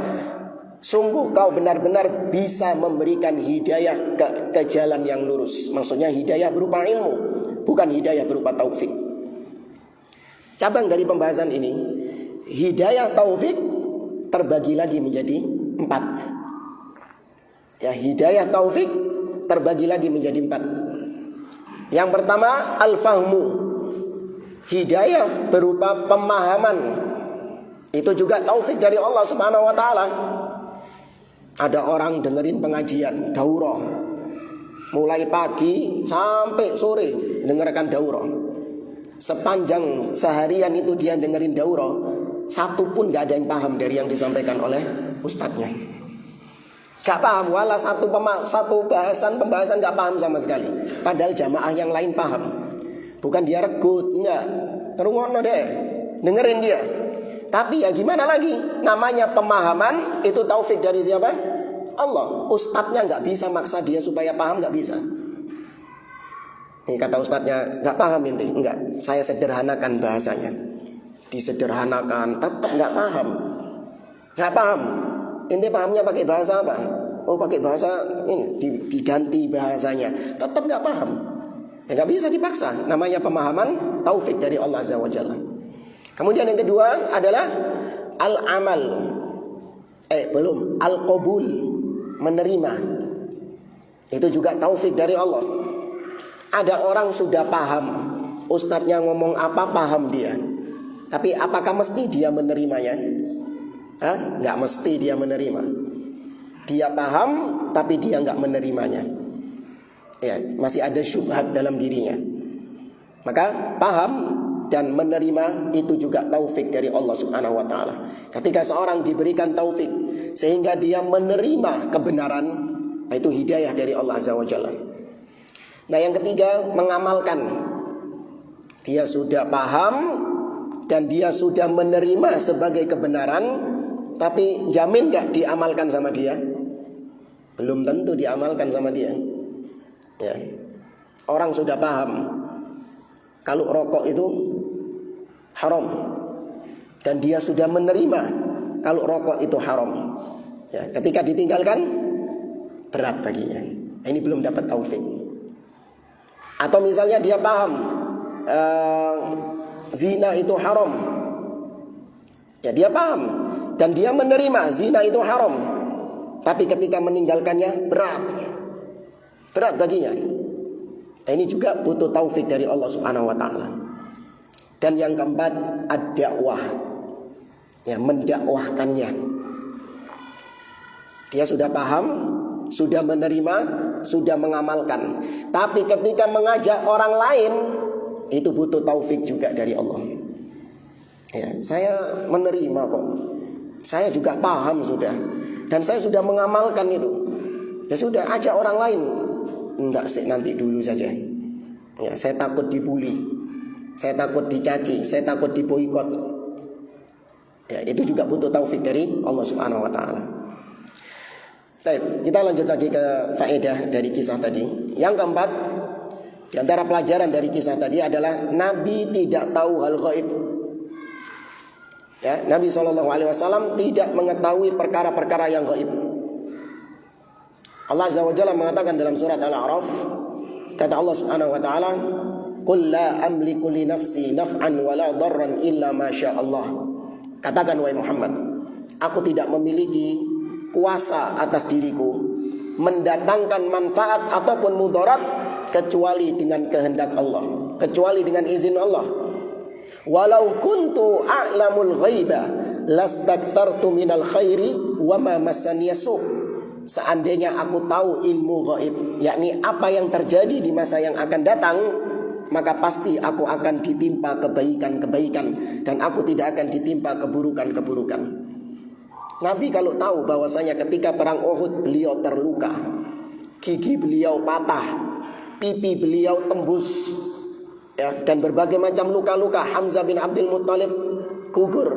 sungguh kau benar-benar bisa memberikan hidayah ke jalan yang lurus. Maksudnya hidayah berupa ilmu, bukan hidayah berupa taufik. Cabang dari pembahasan ini, hidayah taufik terbagi lagi menjadi 4. Ya, hidayah taufik terbagi lagi menjadi 4. Yang pertama al-fahmu, hidayah berupa pemahaman. Itu juga taufik dari Allah Subhanahu wa taala. Ada orang dengerin pengajian daurah mulai pagi sampai sore, dengarkan daurah. Sepanjang seharian itu dia dengerin daurah, satu pun gak ada yang paham dari yang disampaikan oleh ustadznya. Gak paham, wala satu pembahasan gak paham sama sekali. Padahal jamaah yang lain paham. Bukan dia regut, enggak. Ngerungono deh, dengerin dia. Tapi ya gimana lagi? Namanya pemahaman itu taufik dari siapa? Allah. Ustadznya gak bisa maksa dia supaya paham, gak bisa. Ini kata ustadznya, gak paham inti. Enggak, saya sederhanakan bahasanya. Disederhanakan, tetap gak paham. Gak paham. Inti pahamnya pakai bahasa apa? Oh pakai bahasa ini, diganti bahasanya. Tetap gak paham. Ya gak bisa dipaksa. Namanya pemahaman taufik dari Allah Azza wa Jalla. Kemudian yang kedua adalah al-amal. Belum, al-qabul, menerima. Itu juga taufik dari Allah. Ada orang sudah paham, ustadznya ngomong apa paham dia. Tapi apakah mesti dia menerimanya? Nggak mesti dia menerima. Dia paham tapi dia nggak menerimanya. Ya, masih ada syubhat dalam dirinya. Maka paham dan menerima itu juga taufik dari Allah Subhanahu wa taala. Ketika seorang diberikan taufik sehingga dia menerima kebenaran, itu hidayah dari Allah Azza wa Jalla. Nah, yang ketiga, mengamalkan. Dia sudah paham dan dia sudah menerima sebagai kebenaran, tapi jamin gak diamalkan sama dia? Belum tentu diamalkan sama dia. Ya. Orang sudah paham kalau rokok itu haram, dan dia sudah menerima kalau rokok itu haram. Ya, ketika ditinggalkan berat baginya. Ini belum dapat taufik. Atau misalnya dia paham zina itu haram. Ya, dia paham dan dia menerima zina itu haram. Tapi ketika meninggalkannya berat baginya. Ini juga butuh taufik dari Allah Subhanahu wa taala. Dan yang keempat, ad-dakwah. Ya, mendakwahkannya. Dia sudah paham, sudah menerima, sudah mengamalkan. Tapi ketika mengajak orang lain, itu butuh taufik juga dari Allah. Ya, saya menerima kok. Saya juga paham sudah. Dan saya sudah mengamalkan itu. Ya sudah, ajak orang lain. Enggak sih, nanti dulu saja. Ya, saya takut dibully. Saya takut dicaci, saya takut diboikot. Ya, itu juga butuh taufik dari Allah Subhanahu wa taala. Baik, kita lanjut lagi ke faedah dari kisah tadi. Yang keempat, di antara pelajaran dari kisah tadi adalah Nabi tidak tahu hal gaib. Ya, Nabi SAW tidak mengetahui perkara-perkara yang gaib. Allah Azza wa Jalla mengatakan dalam surat Al-A'raf, kata Allah Subhanahu wa taala, "Qul la amliku li nafsi naf'an wa la darran illa ma syaa Allah." Katakan wahai Muhammad, aku tidak memiliki kuasa atas diriku mendatangkan manfaat ataupun mudarat kecuali dengan kehendak Allah, kecuali dengan izin Allah. Walau kuntu a'lamul ghaiba lastakthartu minal khairi wa ma massani yasu'. Seandainya aku tahu ilmu gaib, yakni apa yang terjadi di masa yang akan datang, maka pasti aku akan ditimpa kebaikan-kebaikan dan aku tidak akan ditimpa keburukan-keburukan. Nabi kalau tahu bahwasanya ketika perang Uhud beliau terluka, gigi beliau patah, pipi beliau tembus, ya, dan berbagai macam luka-luka, Hamzah bin Abdul Muttalib gugur.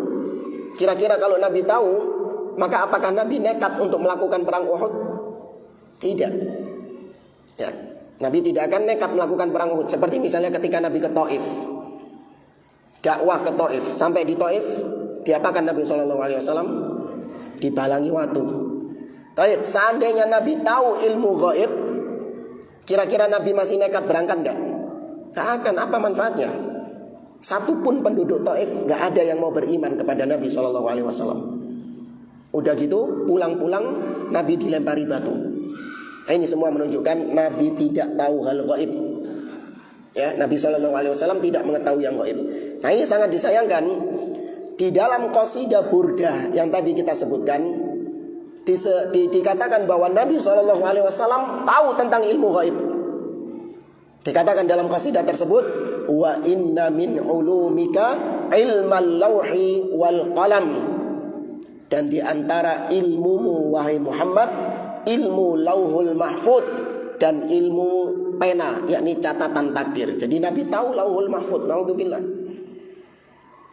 Kira-kira kalau Nabi tahu, maka apakah Nabi nekat untuk melakukan perang Uhud? Tidak. Ya, Nabi tidak akan nekat melakukan perang Uhud. Seperti misalnya ketika Nabi ke Taif, dakwah ke Taif, sampai di Taif, diapakan Nabi SAW? Dibalangi waktu. Taif, seandainya Nabi tahu ilmu gaib, kira-kira Nabi masih nekat berangkat nggak? Nggak akan. Apa manfaatnya? Satupun penduduk Taif nggak ada yang mau beriman kepada Nabi SAW. Udah gitu pulang-pulang Nabi dilempari batu. Ini semua menunjukkan Nabi tidak tahu hal gaib. Ya, Nabi SAW tidak mengetahui yang gaib. Nah, ini sangat disayangkan. Di dalam qasidah Burdah yang tadi kita sebutkan, dikatakan bahwa Nabi SAW tahu tentang ilmu gaib. Dikatakan dalam qasidah tersebut, wa inna min ulumika ilmal lauhi wal qalam. Dan di antara ilmumu wahai Muhammad, ilmu lauhul mahfud dan ilmu pena, yakni catatan takdir. Jadi Nabi tahu lauhul mahfud, naudzubillah.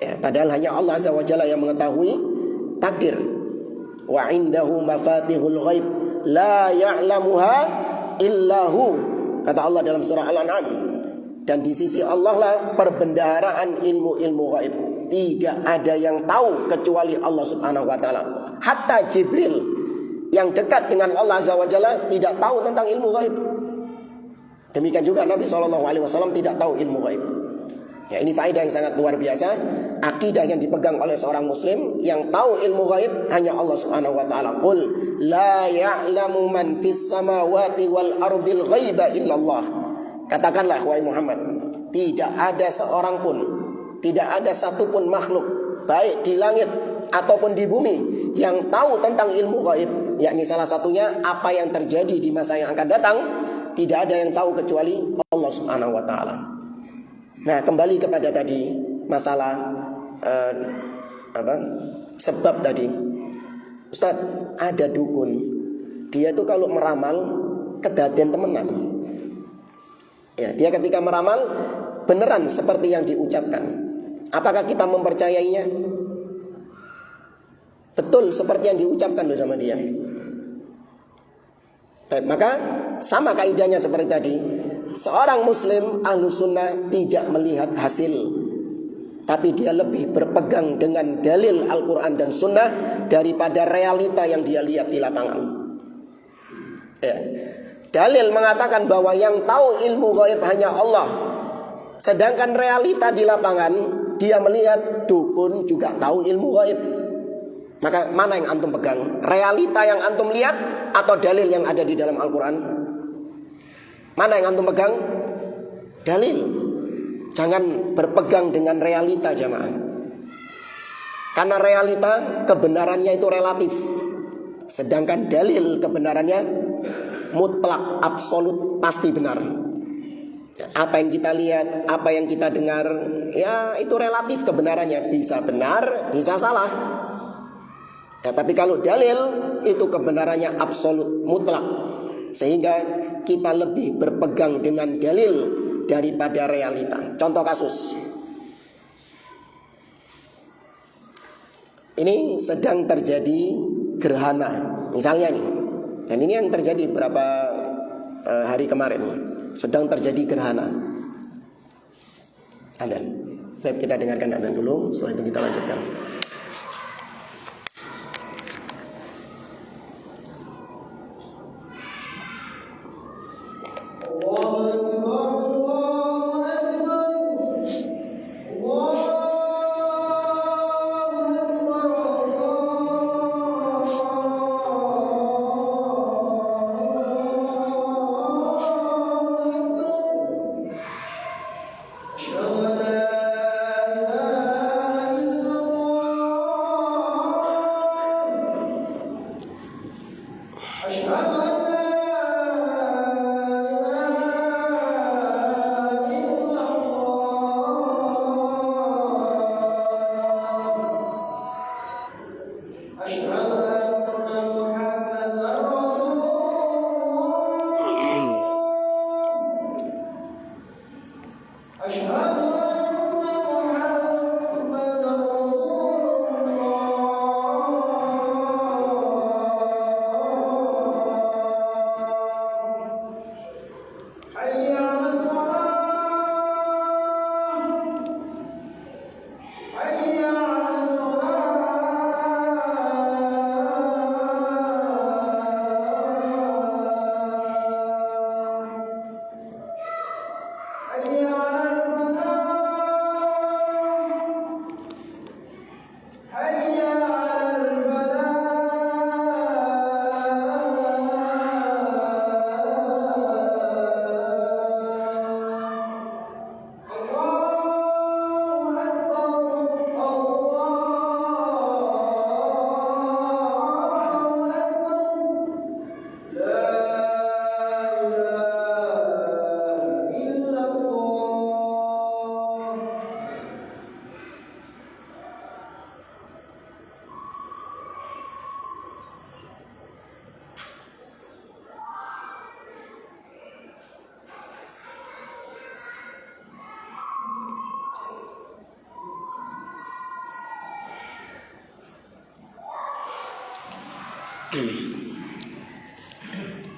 Ya, padahal hanya Allah Azza wa Jalla yang mengetahui takdir. Wa indahu mafatihul ghaib la ya'lamuha illahu, kata Allah dalam surah Al-An'am. Dan di sisi Allah lah perbendaharaan ilmu-ilmu gaib. Tidak ada yang tahu kecuali Allah Subhanahu wa taala. Hatta Jibril yang dekat dengan Allah Azza wa Jalla tidak tahu tentang ilmu gaib. Demikian juga Nabi SAW tidak tahu ilmu gaib. Ya, ini faedah yang sangat luar biasa. Akidah yang dipegang oleh seorang muslim, yang tahu ilmu gaib hanya Allah Subhanahu wa taala. Qul la ya'lamu man fis samawati wal ardil ghaiba illallah. Katakanlah wahai Muhammad, tidak ada seorang pun, tidak ada satupun makhluk baik di langit ataupun di bumi yang tahu tentang ilmu gaib, yakni salah satunya apa yang terjadi di masa yang akan datang. Tidak ada yang tahu kecuali Allah Subhanahu wa taala. Nah, kembali kepada tadi masalah sebab tadi. Ustaz, ada dukun, dia tuh kalau meramal kedaden temenan. Ya, dia ketika meramal beneran seperti yang diucapkan. Apakah kita mempercayainya? Betul seperti yang diucapkan loh sama dia. Maka sama kaidahnya seperti tadi. Seorang muslim ahlus sunnah tidak melihat hasil, tapi dia lebih berpegang dengan dalil Al-Quran dan Sunnah daripada realita yang dia lihat di lapangan. Ya. Dalil mengatakan bahwa yang tahu ilmu gaib hanya Allah. Sedangkan realita di lapangan, dia melihat dukun juga tahu ilmu gaib. Maka mana yang antum pegang? Realita yang antum lihat atau dalil yang ada di dalam Al-Quran? Mana yang antum pegang? Dalil. Jangan berpegang dengan realita jamaah. Karena realita kebenarannya itu relatif. Sedangkan dalil kebenarannya mutlak, absolut, pasti benar. Apa yang kita lihat, apa yang kita dengar, ya itu relatif kebenarannya. Bisa benar, bisa salah. Ya, tapi kalau dalil itu kebenarannya absolut, mutlak. Sehingga kita lebih berpegang dengan dalil daripada realita. Contoh kasus. Ini sedang terjadi gerhana, misalnya nih. Dan ini yang terjadi beberapa hari kemarin. Sedang terjadi gerhana. Adzan. Baik, kita dengarkan adzan dulu, setelah itu kita lanjutkan.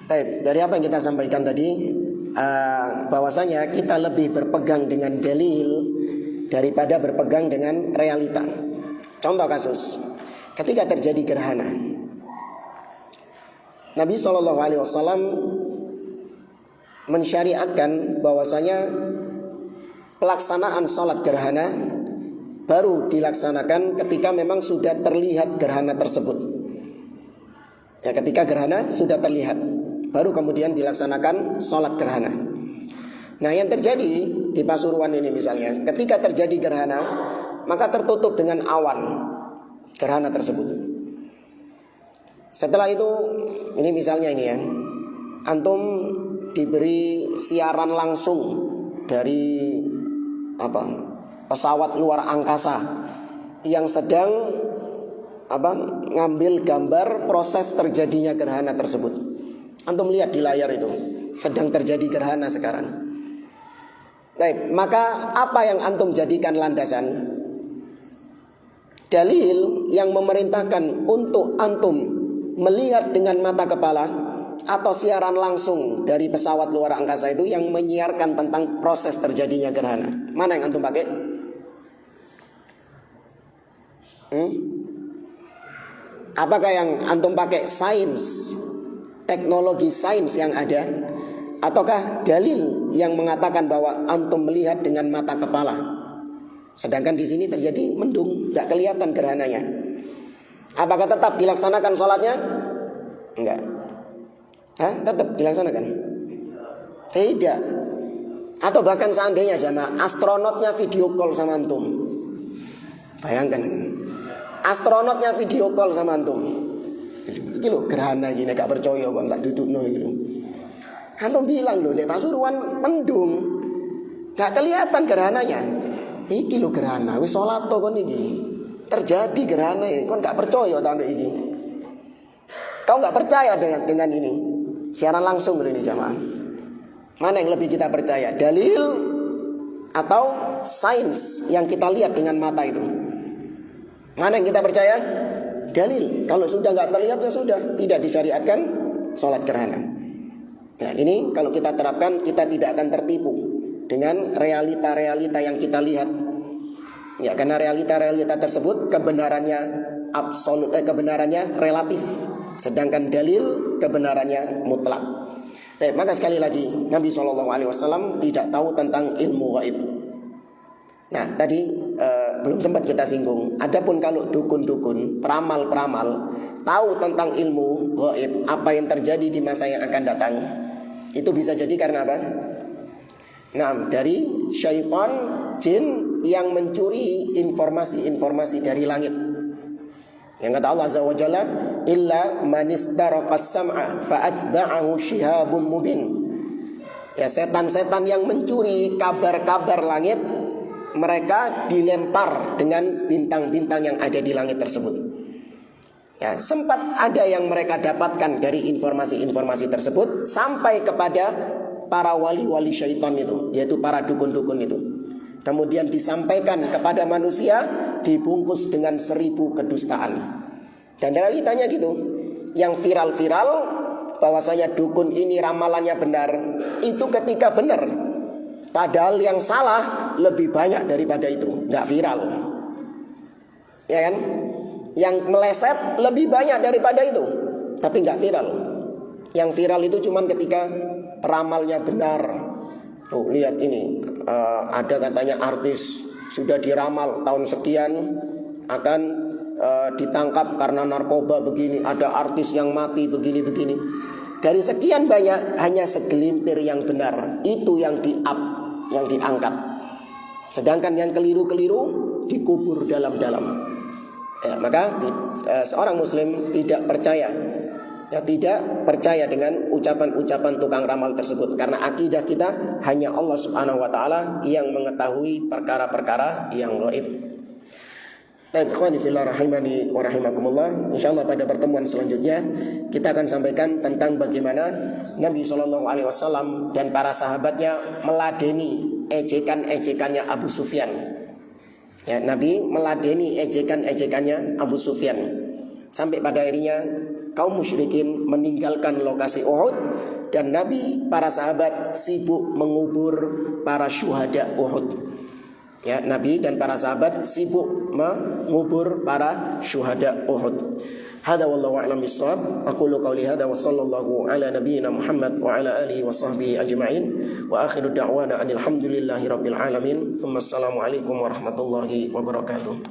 Baik, dari apa yang kita sampaikan tadi, bahwasanya kita lebih berpegang dengan dalil daripada berpegang dengan realita. Contoh kasus, ketika terjadi gerhana, Nabi SAW mensyariatkan bahwasanya pelaksanaan sholat gerhana baru dilaksanakan ketika memang sudah terlihat gerhana tersebut. Ya, ketika gerhana sudah terlihat, baru kemudian dilaksanakan sholat gerhana. Nah, yang terjadi di Pasuruan ini misalnya, ketika terjadi gerhana, maka tertutup dengan awan gerhana tersebut. Setelah itu, ini misalnya ini ya, antum diberi siaran langsung dari pesawat luar angkasa yang sedang ngambil gambar proses terjadinya gerhana tersebut. Antum lihat di layar itu, sedang terjadi gerhana sekarang. Baik, maka apa yang antum jadikan landasan? Dalil yang memerintahkan untuk antum melihat dengan mata kepala atau siaran langsung dari pesawat luar angkasa itu yang menyiarkan tentang proses terjadinya gerhana. Mana yang antum pakai? Apakah yang antum pakai sains, teknologi sains yang ada, ataukah dalil yang mengatakan bahwa antum melihat dengan mata kepala? Sedangkan di sini terjadi mendung, nggak kelihatan gerhananya. Apakah tetap dilaksanakan sholatnya? Enggak. Tetap dilaksanakan? Tidak. Atau bahkan seandainya jamaah, astronotnya video call sama antum. Bayangkan, astronotnya video call sama antum. Iki lho gerhana gini, gak percaya kok tak dudukno iki lho. Antum bilang lho, nek Pasuruan mendung, gak kelihatan gerhananya. Iki lho gerhana, wis salat to kon iki. Terjadi gerhana ya, kon gak percaya ta ambek iki. Kau gak percaya dengan ini. Siaran langsung ini jamaah. Mana yang lebih kita percaya? Dalil atau sains yang kita lihat dengan mata itu? Mana yang kita percaya? Dalil. Kalau sudah gak terlihat ya sudah, tidak disyariatkan sholat gerhana. Nah, ini kalau kita terapkan, kita tidak akan tertipu dengan realita-realita yang kita lihat. Ya, karena realita-realita tersebut kebenarannya absolut, kebenarannya relatif, sedangkan dalil kebenarannya mutlak. Maka sekali lagi Nabi SAW tidak tahu tentang ilmu gaib. Nah, tadi belum sempat kita singgung. Adapun kalau dukun-dukun, peramal-peramal tahu tentang ilmu gaib, apa yang terjadi di masa yang akan datang, itu bisa jadi karena apa? Nah, dari syaitan, jin yang mencuri informasi-informasi dari langit. Yang kata Allah Azza wa Jalla, illa man istaraqas sam'a fa'atba'ahu shihabun mubin. Ya, setan-setan yang mencuri kabar-kabar langit, mereka dilempar dengan bintang-bintang yang ada di langit tersebut. Ya, sempat ada yang mereka dapatkan dari informasi-informasi tersebut sampai kepada para wali-wali syaitan itu, yaitu para dukun-dukun itu. Kemudian disampaikan kepada manusia, dibungkus dengan 1000 kedustaan. Dan realitanya gitu. Yang viral-viral bahwasanya dukun ini ramalannya benar, itu ketika benar. Padahal yang salah lebih banyak daripada itu, nggak viral. Ya kan? Yang meleset lebih banyak daripada itu, tapi nggak viral. Yang viral itu cuman ketika peramalnya benar. Tuh, lihat ini, ada katanya artis sudah diramal tahun sekian akan ditangkap karena narkoba begini, ada artis yang mati begini-begini. Dari sekian banyak hanya segelintir yang benar, itu yang di-up, yang diangkat. Sedangkan yang keliru-keliru dikubur dalam-dalam. Ya, maka seorang muslim tidak percaya, tidak percaya dengan ucapan-ucapan tukang ramal tersebut, karena akidah kita hanya Allah Subhanahu wa taala yang mengetahui perkara-perkara yang gaib. Ikhwani fillah rahimani wa rahimakumullah. Insyaallah pada pertemuan selanjutnya kita akan sampaikan tentang bagaimana Nabi SAW dan para sahabatnya meladeni ejekan-ejekannya Abu Sufyan. Ya, Nabi meladeni ejekan-ejekannya Abu Sufyan sampai pada akhirnya kaum musyrikin meninggalkan lokasi Uhud, dan Nabi, para sahabat sibuk mengubur para syuhada Uhud. Ya, Nabi dan para sahabat sibuk mengubur para syuhada Uhud. Hada wallahu a'lam bissawab. Aqulu qawli hada wa sallallahu ala nabiyyina Muhammad wa ala alihi wa sahbihi ajma'in. Wa akhiru da'wana anil hamdulillahi rabbil alamin. Thumma assalamu alaikum warahmatullahi wabarakatuh.